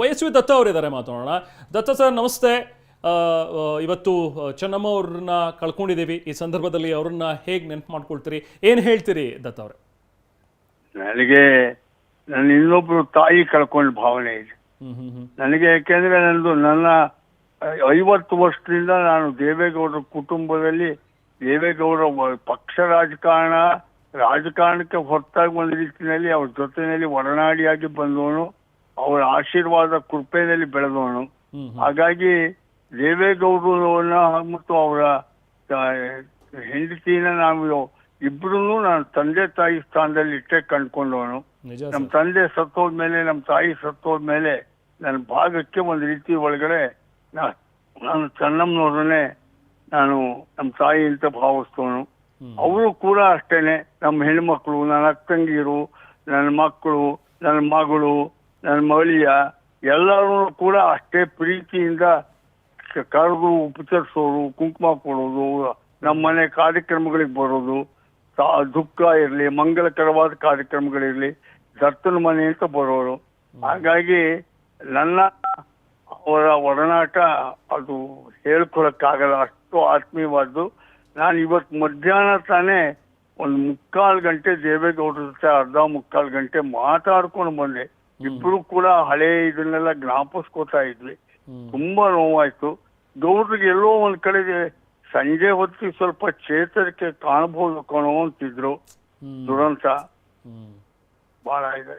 YSV ದತ್ತ ಅವರಿದ್ದಾರೆ, ಮಾತಾಡೋಣ. ದತ್ತ sir ನಮಸ್ತೆ. ಇವತ್ತು ಚೆನ್ನಮ್ಮ ಅವ್ರನ್ನ ಕಳ್ಕೊಂಡಿದ್ದೀವಿ. ಈ ಸಂದರ್ಭದಲ್ಲಿ ಅವ್ರನ್ನ ಹೇಗೆ ನೆನಪು ಮಾಡ್ಕೊಳ್ತೀರಿ, ಏನು ಹೇಳ್ತೀರಿ ದತ್ತ ಅವರೇ? ನನಗೆ ನನ್ನ ಇನ್ನೊಬ್ರು ತಾಯಿ ಕಳ್ಕೊಂಡ ಭಾವನೆ ಇದೆ ನನಗೆ. ಯಾಕೆಂದ್ರೆ ನನ್ನ 50 ವರ್ಷದಿಂದ ನಾನು ದೇವೇಗೌಡರ ಕುಟುಂಬದಲ್ಲಿ, ದೇವೇಗೌಡರ ಪಕ್ಷ ರಾಜಕಾರಣಕ್ಕೆ ಹೊರತಾಗಿ ಒಂದು ರೀತಿಯಲ್ಲಿ ಅವ್ರ ಜೊತೆಯಲ್ಲಿ ಒಡನಾಡಿಯಾಗಿ ಬಂದವನು, ಅವರ ಆಶೀರ್ವಾದ ಕೃಪೆಯಲ್ಲಿ ಬೆಳೆದವನು. ಹಾಗಾಗಿ ದೇವೇಗೌಡರನ್ನ ಮತ್ತು ಅವರ ಹೆಂಡತಿನ ನಾವು ಇಬ್ರು ನಾನು ತಂದೆ ತಾಯಿ ಸ್ಥಾನದಲ್ಲಿ ಇಟ್ಟೆ ಕಂಡ್ಕೊಂಡವನು. ನಮ್ಮ ತಂದೆ ಸತ್ತೋದ್ಮೇಲೆ, ನಮ್ಮ ತಾಯಿ ಸತ್ತೋದ್ಮೇಲೆ ನನ್ನ ಭಾಗಕ್ಕೆ ಒಂದು ರೀತಿ ಒಳಗಡೆ ನಾನು ಚೆನ್ನಮ್ಮನವ್ರನ್ನೇ ನಾನು ನಮ್ಮ ತಾಯಿ ಅಂತ ಭಾವಿಸ್ತವನು. ಅವರು ಕೂಡ ಅಷ್ಟೇನೆ, ನಮ್ಮ ಹೆಣ್ಮಕ್ಳು, ನನ್ನ ಅಕ್ಕಂಗಿರು, ನನ್ನ ಮಕ್ಕಳು, ನನ್ನ ಮಗಳು, ನನ್ನ ಮಳಿಯ ಎಲ್ಲರೂ ಕೂಡ ಅಷ್ಟೇ ಪ್ರೀತಿಯಿಂದ ಕರೆದು ಉಪಚರಿಸೋರು, ಕುಂಕುಮ ಕೊಡೋದು, ನಮ್ಮ ಮನೆ ಕಾರ್ಯಕ್ರಮಗಳಿಗೆ ಬರೋದು, ದುಃಖ ಇರಲಿ, ಮಂಗಲಕರವಾದ ಕಾರ್ಯಕ್ರಮಗಳಿರಲಿ, ದತ್ತನ ಮನೆ ಅಂತ ಬರೋರು. ಹಾಗಾಗಿ ನನ್ನ ಅವರ ಒಡನಾಟ ಅದು ಹೇಳ್ಕೊಳಕ್ಕಾಗಲ್ಲ, ಅಷ್ಟು ಆತ್ಮೀಯವಾದ್ದು. ನಾನು ಇವತ್ತು ಮಧ್ಯಾಹ್ನ ತಾನೇ ಒಂದು 3/4 ಗಂಟೆ ದೇವೇಗೌಡರ ಜೊತೆ 1/2-3/4 ಗಂಟೆ ಮಾತಾಡ್ಕೊಂಡು ಬಂದೆ. ಇಬ್ರು ಕೂಡ ಹಳೆ ಇದನ್ನೆಲ್ಲ ಜ್ಞಾಪಿಸ್ಕೋತಾ ಇದ್ವಿ. ತುಂಬಾ ನೋವಾಯ್ತು. ಗೌಡ್ರಿಗೆ ಎಲ್ಲೋ ಒಂದ್ ಕಡೆ ಸಂಜೆ ಹೊತ್ತಿಗೆ ಸ್ವಲ್ಪ ಚೇತರಿಕೆ ಕಾಣಬಹುದು ಕಣೋ ಅಂತಿದ್ರು. ದುರಂತ ಬಹಳ ಇದೆ.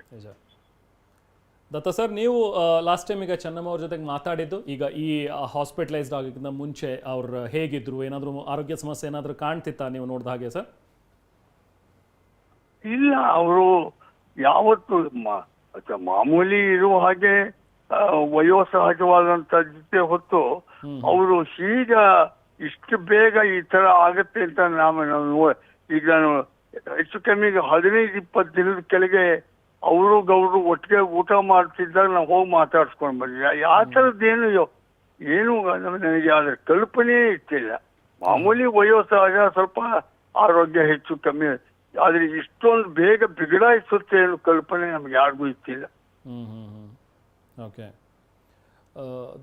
ದತ್ತ ಸರ್, ನೀವು ಲಾಸ್ಟ್ ಟೈಮ್ ಈಗ ಚೆನ್ನಮ್ಮ ಅವ್ರ ಜೊತೆಗೆ ಮಾತಾಡಿದ್ದು, ಈಗ ಈ ಹಾಸ್ಪಿಟಲೈಸ್ಡ್ ಆಗಿದ್ದ ಮುಂಚೆ ಅವ್ರು ಹೇಗಿದ್ರು, ಏನಾದರೂ ಆರೋಗ್ಯ ಸಮಸ್ಯೆ ಏನಾದರೂ ಕಾಣ್ತಿತ್ತಾ ನೀವು ನೋಡಿದ ಹಾಗೆ ಸರ್? ಇಲ್ಲ, ಅವರು ಯಾವತ್ತು ಮಾಮೂಲಿ ಇರುವ ಹಾಗೆ ವಯೋಸಹಜವಾದಂತ ಜೊತೆ ಹೊತ್ತು ಅವರು ಈಗ ಇಷ್ಟು ಬೇಗ ಈ ತರ ಆಗತ್ತೆ ಅಂತ ಈಗ ನಾನು ಹೆಚ್ಚು ಕಮ್ಮಿ 15-20 ದಿನದ ಕೆಳಗೆ ಅವರು ಗೌಡ್ರು ಒಟ್ಟಿಗೆ ಊಟ ಮಾಡ್ತಿದ್ದಾಗ ನಾವು ಹೋಗಿ ಮಾತಾಡ್ಸ್ಕೊಂಡು ಬಂದಿದ್ದೆ. ಆ ಥರದ್ದೇನು ಏನು ನನಗೆ ಅದ್ರ ಕಲ್ಪನೆ ಇರ್ತಿಲ್ಲ. ಮಾಮೂಲಿ ವಯೋಸಹಜ, ಸ್ವಲ್ಪ ಆರೋಗ್ಯ ಹೆಚ್ಚು ಕಮ್ಮಿ, ಆದ್ರೆ ಇಷ್ಟೊಂದು ಬೇಗ ಬಿಗಡಾಯಿಸುತ್ತೆ ಅನ್ನೋ ಕಲ್ಪನೆ ನಮ್ಗೆ ಯಾರಿಗೂ ಇತ್ತಿಲ್ಲ. ಓಕೆ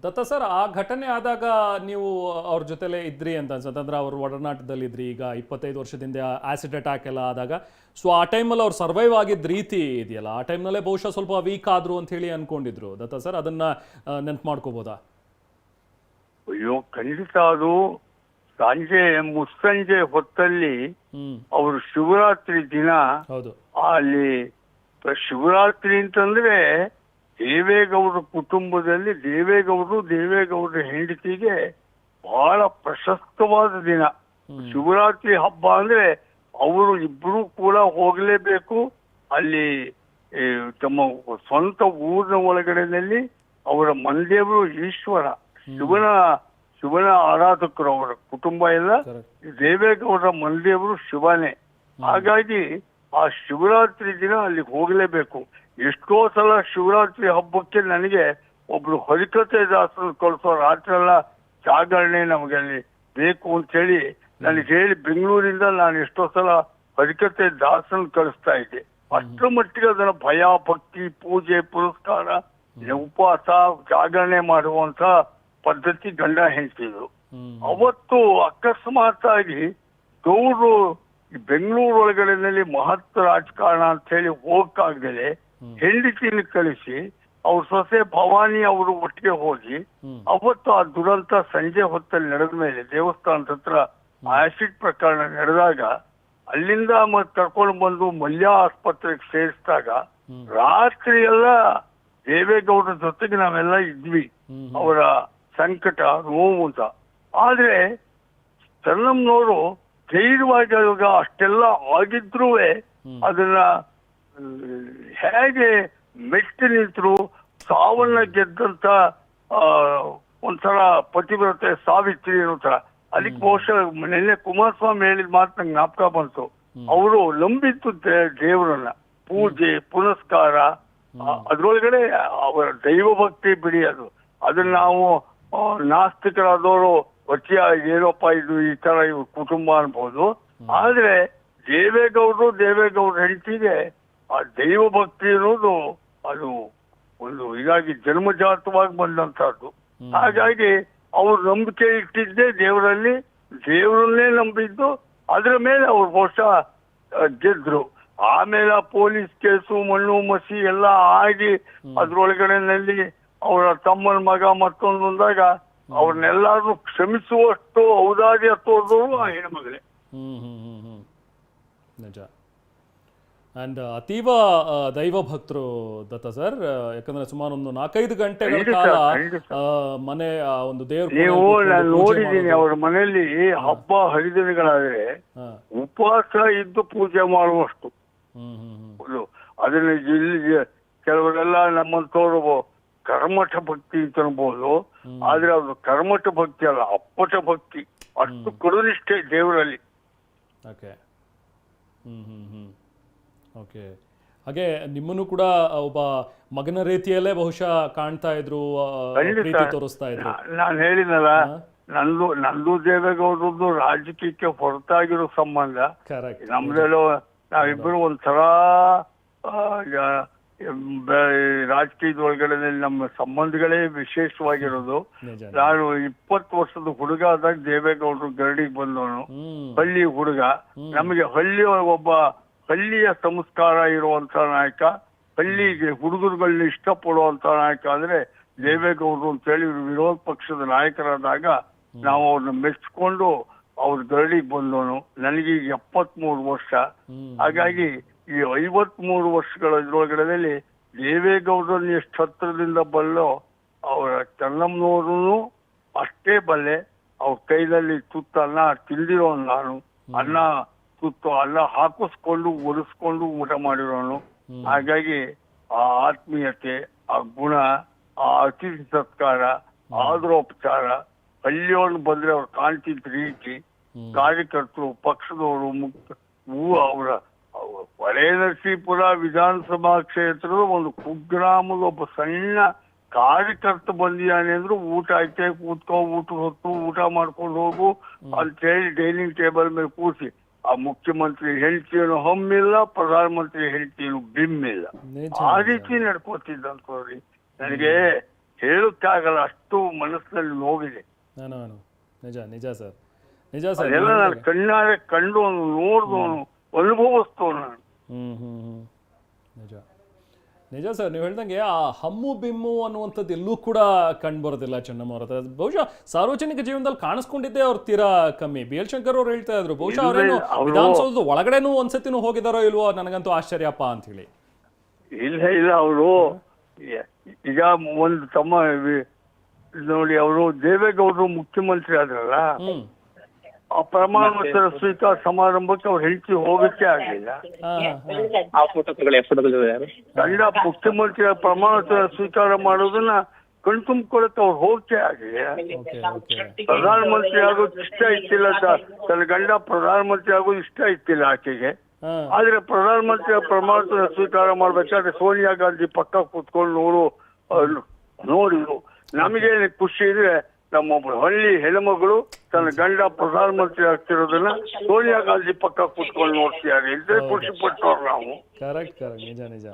ದತ್ತ ಸರ್, ಆ ಘಟನೆ ಆದಾಗ ನೀವು ಅವ್ರ ಜೊತೆಲೇ ಇದ್ರಿ ಅಂತ ಅನ್ಸುತ್ತೆ, ಅಂದ್ರೆ ಅವ್ರ ಒಡನಾಟದಲ್ಲಿ ಇದ್ರಿ. ಈಗ 25 ವರ್ಷದಿಂದ ಆಸಿಡ್ ಅಟ್ಯಾಕ್ ಎಲ್ಲ ಆದಾಗ, ಸೊ ಆ ಟೈಮಲ್ಲಿ ಅವ್ರು ಸರ್ವೈವ್ ಆಗಿದ್ದ ರೀತಿ ಇದೆಯಲ್ಲ, ಆ ಟೈಮ್ನಲ್ಲೇ ಬಹುಶಃ ಸ್ವಲ್ಪ ವೀಕ್ ಆದ್ರು ಅಂತ ಹೇಳಿ ಅನ್ಕೊಂಡಿದ್ರು. ದತ್ತ ಸರ್, ಅದನ್ನ ನೆನ್ಪು ಮಾಡ್ಕೋಬೋದಾ? ಅಯ್ಯೋ ಖಂಡಿತ. ಅದು ಮುಸ್ಸಂಜೆ ಹೊತ್ತಲ್ಲಿ ಅವರು ಶಿವರಾತ್ರಿ ದಿನ, ಅಲ್ಲಿ ಶಿವರಾತ್ರಿ ಅಂತಂದ್ರೆ ದೇವೇಗೌಡರ ಕುಟುಂಬದಲ್ಲಿ ದೇವೇಗೌಡರ ಹೆಂಡತಿಗೆ ಬಹಳ ಪ್ರಶಸ್ತವಾದ ದಿನ. ಶಿವರಾತ್ರಿ ಹಬ್ಬ ಅಂದ್ರೆ ಅವರು ಇಬ್ರು ಕೂಡ ಹೋಗ್ಲೇಬೇಕು. ಅಲ್ಲಿ ತಮ್ಮ ಸ್ವಂತ ಊರಿನ ಒಳಗಡೆನಲ್ಲಿ ಅವರ ಮನೆದೇವರು ಈಶ್ವರ, ಶಿವನ ಆರಾಧಕರು. ಅವರ ಕುಟುಂಬ ಎಲ್ಲ ದೇವೇಗೌಡರ ಮನೆದೇವರು ಶಿವನೇ. ಹಾಗಾಗಿ ಆ ಶಿವರಾತ್ರಿ ದಿನ ಅಲ್ಲಿ ಹೋಗ್ಲೇಬೇಕು. ಎಷ್ಟೋ ಸಲ ಶಿವರಾತ್ರಿ ಹಬ್ಬಕ್ಕೆ ನನಗೆ ಒಬ್ರು ಹರಿಕತೆ ದಾಸರು ಕಳಿಸೋ, ರಾತ್ರಿ ಎಲ್ಲ ಜಾಗರಣೆ ನಮಗೆ ಅಲ್ಲಿ ಬೇಕು ಅಂತ ಹೇಳಿ ನನಗೆ ಹೇಳಿ ಬೆಂಗಳೂರಿಂದ ನಾನು ಎಷ್ಟೋ ಸಲ ಹರಿಕತೆ ದಾಸನ್ ಕಳಿಸ್ತಾ ಇದ್ದೆ. ಅಷ್ಟರ ಮಟ್ಟಿಗೆ ಅದನ್ನ ಭಯ, ಭಕ್ತಿ, ಪೂಜೆ, ಪುರಸ್ಕಾರ, ಉಪವಾಸ, ಜಾಗರಣೆ ಮಾಡುವಂತ ಪದ್ಧತಿ ಗಂಡ ಹೆಂಡ್ತಿದ್ರು. ಅವತ್ತು ಅಕಸ್ಮಾತ್ ಆಗಿ ಗೌಡ್ರು ಬೆಂಗಳೂರು ಒಳಗಡೆನಲ್ಲಿ ಮಹತ್ವ ರಾಜಕಾರಣ ಅಂತ ಹೇಳಿ ಹೋಗಕ್ಕಾಗ್ದೇಲೆ ಹೆಂಡತಿನ ಕಳಿಸಿ ಅವ್ರ ಸೊಸೆ ಭವಾನಿ ಅವರು ಒಟ್ಟಿಗೆ ಹೋಗಿ, ಅವತ್ತು ಆ ದುರಂತ ಸಂಜೆ ಹೊತ್ತಲ್ಲಿ ನಡೆದ ಮೇಲೆ ದೇವಸ್ಥಾನದ ಹತ್ರ ಆಸಿಡ್ ಪ್ರಕರಣ ನಡೆದಾಗ ಅಲ್ಲಿಂದ ಮತ್ತೆ ಕರ್ಕೊಂಡು ಬಂದು ಮಲ್ಯ ಆಸ್ಪತ್ರೆಗೆ ಸೇರಿಸಿದಾಗ ರಾತ್ರಿ ಎಲ್ಲ ದೇವೇಗೌಡರ ಜೊತೆಗೆ ನಾವೆಲ್ಲ ಇದ್ವಿ. ಅವರ ಸಂಕಟ, ನೋವು ಅಂತ. ಆದ್ರೆ ಚೆನ್ನಮ್ಮನವರು ಧೈರ್ಯವಾಗಿ ಅಷ್ಟೆಲ್ಲ ಆಗಿದ್ರೂ ಅದನ್ನ ಹೇಗೆ ಮೆಟ್ಟಿ ನಿಂತರು, ಸಾವನ್ನ ಗೆದ್ದಂತ ಒಂಥರ ಪತಿವ್ರತೆ ಸಾವಿತ್ರಿ ಅನ್ನೋ ತರ. ಅದಕ್ಕೆ ಬಹುಶಃ ನಿನ್ನೆ ಕುಮಾರಸ್ವಾಮಿ ಹೇಳಿದ ಮಾತು ನಂಗೆ ಜ್ಞಾಪಕ ಬಂತು. ಅವರು ನಂಬಿತ್ತು ದೇವರನ್ನ, ಪೂಜೆ ಪುನಸ್ಕಾರ, ಅದ್ರೊಳಗಡೆ ಅವರ ದೈವ ಭಕ್ತಿ ಬಿಡಿ. ಅದನ್ನ ನಾವು ನಾಸ್ತಿಕರಾದವರು ಏನಪ್ಪ ಇದು ಈ ತರ ಇವ್ರ ಕುಟುಂಬ ಅನ್ಬೋದು. ಆದ್ರೆ ದೇವೇಗೌಡರ ಹೆಂಡತಿಗೆ ಆ ದೈವ ಭಕ್ತಿ ಅನ್ನೋದು ಅದು ಒಂದು ಇದಾಗಿ ಜನ್ಮಜಾತವಾಗಿ ಬಂದಂತಹದ್ದು. ಹಾಗಾಗಿ ಅವ್ರು ನಂಬಿಕೆ ಇಟ್ಟಿದ್ದೇ ದೇವರಲ್ಲಿ, ದೇವರನ್ನೇ ನಂಬಿದ್ದು, ಅದ್ರ ಮೇಲೆ ಅವ್ರು ಬಹುಶಃ ಗೆದ್ರು. ಆಮೇಲೆ ಪೊಲೀಸ್ ಕೇಸು ಮಣ್ಣು ಮಸಿ ಎಲ್ಲ ಆಗಿ ಅದ್ರೊಳಗಡೆನಲ್ಲಿ ಅವರ ತಮ್ಮನ ಮಗ ಮತ್ತೊಂದಾಗ ಅವ್ರನ್ನೆಲ್ಲಾರು ಕ್ಷಮಿಸುವಷ್ಟು ಔದಾರ್ಯ ತೋರಿದವರು ಆ ಹೆಣ್ಮಗಳೇ. ನಿಜ. ಅಂಡ್ ಅತೀವ ದೈವ ಭಕ್ತರು ದತ್ತ ಸರ್, ಯಾಕಂದ್ರೆ ಸುಮಾರು ಒಂದು 4-5 ಗಂಟೆಗಳ ಕಾಲ ಮನೆ ಒಂದು ದೇವ್ರ ನೀವು ನಾನು ನೋಡಿದ್ದೀನಿ ಅವ್ರ ಮನೆಯಲ್ಲಿ ಹಬ್ಬ ಹರಿದಿನಗಳಾದ್ರೆ ಉಪವಾಸ ಇದ್ದು ಪೂಜೆ ಮಾಡುವಷ್ಟು. ಅದನ್ನ ಇಲ್ಲಿ ಕೆಲವರೆಲ್ಲ ನಮ್ಮಂತವ್ರು ಕರ್ಮಠ ಭಕ್ತಿ ಅಂತ ಅನ್ಬೋದು, ಆದ್ರೆ ಅದು ಕರ್ಮಠ ಭಕ್ತಿ ಅಲ್ಲ, ಅಪ್ಪಟ ಭಕ್ತಿ. ಅಷ್ಟು ಕರುನಿಷ್ಠೆ ದೇವರಲ್ಲಿ. ಓಕೆ. ಓಕೆ. ಹಾಗೆ ನಿಮ್ಮನ್ನು ಕೂಡ ಒಬ್ಬ ಮಗನ ರೀತಿಯಲ್ಲೇ ಬಹುಶಃ ಕಾಣ್ತಾ ಇದ್ರು, ಪ್ರೀತಿ ತೋರಿಸ್ತಾ ಇದ್ರು. ನಾನು ಹೇಳಿದ್ನಲ್ಲ, ನಂದು ದೇವೇಗೌಡರದ್ದು ರಾಜಕೀಯಕ್ಕೆ ಹೊರತಾಗಿರೋ ಸಂಬಂಧ. ನಮ್ದೆಲ್ಲೋ ನಾವಿಬ್ಬರು ಒಂಥರ ರಾಜಕೀಯದ ಒಳಗಡೆ ನಮ್ಮ ಸಂಬಂಧಗಳೇ ವಿಶೇಷವಾಗಿರೋದು. ನಾನು 20 ವರ್ಷದ ಹುಡುಗ ಆದಾಗ ದೇವೇಗೌಡರು ಗರಡಿಗೆ ಬಂದವನು, ಹಳ್ಳಿ ಹುಡುಗ. ನಮಗೆ ಒಬ್ಬ ಹಳ್ಳಿಯ ಸಂಸ್ಕಾರ ಇರುವಂತ ನಾಯಕ, ಹಳ್ಳಿಗೆ ಹುಡುಗರುಗಳನ್ನ ಇಷ್ಟಪಡುವಂತ ನಾಯಕ ಅಂದ್ರೆ ದೇವೇಗೌಡರು ಅಂತೇಳಿ ವಿರೋಧ ಪಕ್ಷದ ನಾಯಕರಾದಾಗ ನಾವು ಅವ್ರನ್ನ ಮೆಚ್ಚಿಕೊಂಡು ಅವ್ರ ಗರಡಿಗೆ ಬಂದವನು. ನನಗೀಗ 73 ವರ್ಷ. ಹಾಗಾಗಿ ಈ 53 ವರ್ಷಗಳ ಇದ್ರೊಳಗಡೆಯಲ್ಲಿ ದೇವೇಗೌಡರನ್ನ ಎಷ್ಟು ಹತ್ರದಿಂದ ಬಲ್ಲೋ ಅವರ ಚೆನ್ನಮ್ಮನವ್ರೂ ಅಷ್ಟೇ ಬಲ್ಲೆ. ಅವ್ರ ಕೈನಲ್ಲಿ ತುತ್ತು ಅನ್ನ ತಿಂದಿರೋ ನಾನು, ಅನ್ನ ಹಾಕಿಸ್ಕೊಂಡು ಒರೆಸ್ಕೊಂಡು ಊಟ ಮಾಡಿರೋನು. ಹಾಗಾಗಿ ಆ ಆತ್ಮೀಯತೆ, ಆ ಗುಣ, ಆ ಅತಿಥಿ ಸತ್ಕಾರ, ಆದರೋಪಚಾರ, ಹಳ್ಳಿಯವ್ರನ್ನ ಬಂದ್ರೆ ಅವ್ರು ಕಾಣ್ತಿದ್ದ ರೀತಿ, ಕಾರ್ಯಕರ್ತರು, ಪಕ್ಷದವರು, ಅವರ ಹೊಳೆ ನರಸೀಪುರ ವಿಧಾನಸಭಾ ಕ್ಷೇತ್ರದ ಒಂದು ಕುಗ್ರಾಮದ ಒಬ್ಬ ಸಣ್ಣ ಕಾರ್ಯಕರ್ತ ಬಂದಿದ್ದಾನೆ ಅಂದ್ರು ಊಟ ಐತೆ, ಕೂತ್ಕೋ, ಊಟ ಮಾಡ್ಕೊಂಡು ಹೋಗು ಅಂತೇಳಿ ಡೈನಿಂಗ್ ಟೇಬಲ್ ಮೇಲೆ ಕೂರಿಸಿ, ಆ ಮುಖ್ಯಮಂತ್ರಿ ಹೆಂಡತಿಯನ್ನು ಹಮ್ಮಿಲ್ಲ, ಪ್ರಧಾನಮಂತ್ರಿ ಹೆಂಡತಿಯನ್ನು ಬಿಮ್ಮಿಲ್ಲ, ಆ ರೀತಿ ನಡ್ಕೋತಿದ್ದಂತವ್ರಿ. ನನಗೆ ಹೇಳಕ್ಕಾಗಲ್ಲ, ಅಷ್ಟು ಮನಸ್ಸಿನಲ್ಲಿ ನೋವಿದೆ. ನಿಜ ನಿಜ ಸರ್, ನಿಜ ಸರ್. ಅದೆಲ್ಲ ನಾನು ಕಣ್ಣಾರೆ ಕಂಡು ನೋಡಿದವನು, ಅನುಭವಿಸ್ತವನು ನಾನು. ನಿಜ ನಿಜ ಸರ್. ನೀವು ಹೇಳ್ದಂಗೆ ಆ ಹಮ್ಮು ಬಿಮ್ಮು ಅನ್ನುವಂಥದ್ದು ಎಲ್ಲೂ ಕೂಡ ಕಂಡು ಬರೋದಿಲ್ಲ ಚೆನ್ನಮ್ಮ ಅವ್ರ ಹತ್ರ. ಬಹುಶಃ ಸಾರ್ವಜನಿಕ ಜೀವನದಲ್ಲಿ ಕಾಣಿಸ್ಕೊಂಡಿದ್ದೆ ಅವ್ರು ತೀರಾ ಕಮ್ಮಿ. ಬಿ ಎಲ್ ಶಂಕರ್ ಅವ್ರು ಹೇಳ್ತಾ ಇದ್ರು, ಬಹುಶಃ ಅವರೇನು ವಿಧಾನಸೌಧದ ಒಳಗಡೆನೂ ಒಂದ್ಸತಿನೂ ಹೋಗಿದಾರೋ ಇಲ್ವೋ, ನನಗಂತೂ ಆಶ್ಚರ್ಯಪ್ಪ ಅಂತ ಹೇಳಿ. ಇಲ್ಲ ಅವರು ಈಗ ಒಂದು ತಮ್ಮ ನೋಡಿ, ಅವರು ದೇವೇಗೌಡರು ಮುಖ್ಯಮಂತ್ರಿ ಆದ್ರಲ್ಲ, ಆ ಪ್ರಮಾಣ ವಚನ ಸ್ವೀಕಾರ ಸಮಾರಂಭಕ್ಕೆ ಅವ್ರು ಹೆಂಡತಿ ಹೋಗಕ್ಕೆ ಆಗ್ಲಿಲ್ಲ. ಗಂಡ ಮುಖ್ಯಮಂತ್ರಿ ಪ್ರಮಾಣ ವಚನ ಸ್ವೀಕಾರ ಮಾಡೋದನ್ನ ಕಣ್ತುಂಬ್ಕೊಳಕ್ಕೆ ಅವ್ರು ಹೋಗಕ್ಕೆ ಆಗ್ಲಿಲ್ಲ. ಪ್ರಧಾನಮಂತ್ರಿ ಆಗೋದು ಇಷ್ಟ ಇತ್ತಿಲ್ಲ, ತನ್ನ ಗಂಡ ಪ್ರಧಾನಮಂತ್ರಿ ಆಗೋದು ಇಷ್ಟ ಇತ್ತಿಲ್ಲ ಆಕೆಗೆ. ಆದ್ರೆ ಪ್ರಧಾನಮಂತ್ರಿ ಪ್ರಮಾಣ ವಚನ ಸ್ವೀಕಾರ ಮಾಡ್ಬೇಕಾದ್ರೆ ಸೋನಿಯಾ ಗಾಂಧಿ ಪಕ್ಕ ಕೂತ್ಕೊಂಡು ನೋಡಿದ್ರು. ನಮಗೇನು ಖುಷಿ ಇದ್ರೆ ನಮ್ಮೊಬ್ರು ಹಳ್ಳಿ ಹೆಣ್ಮಗಳು ತನ್ನ ಗಂಡ ಪ್ರಧಾನಮಂತ್ರಿ ಆಗ್ತಿರೋದನ್ನ ಸೋನಿಯಾ ಗಾಂಧಿ ಪಕ್ಕ ಕೂತ್ಕೊಂಡು ನೋಡ್ತಿದ್ದಾರೆ, ಇದ್ರೆ ಖುಷಿ ಪಟ್ಟವ್ರು ನಾವು. ಕರೆಕ್ಟ್ ಕರೆಕ್ಟ್, ನಿಜ ನಿಜ.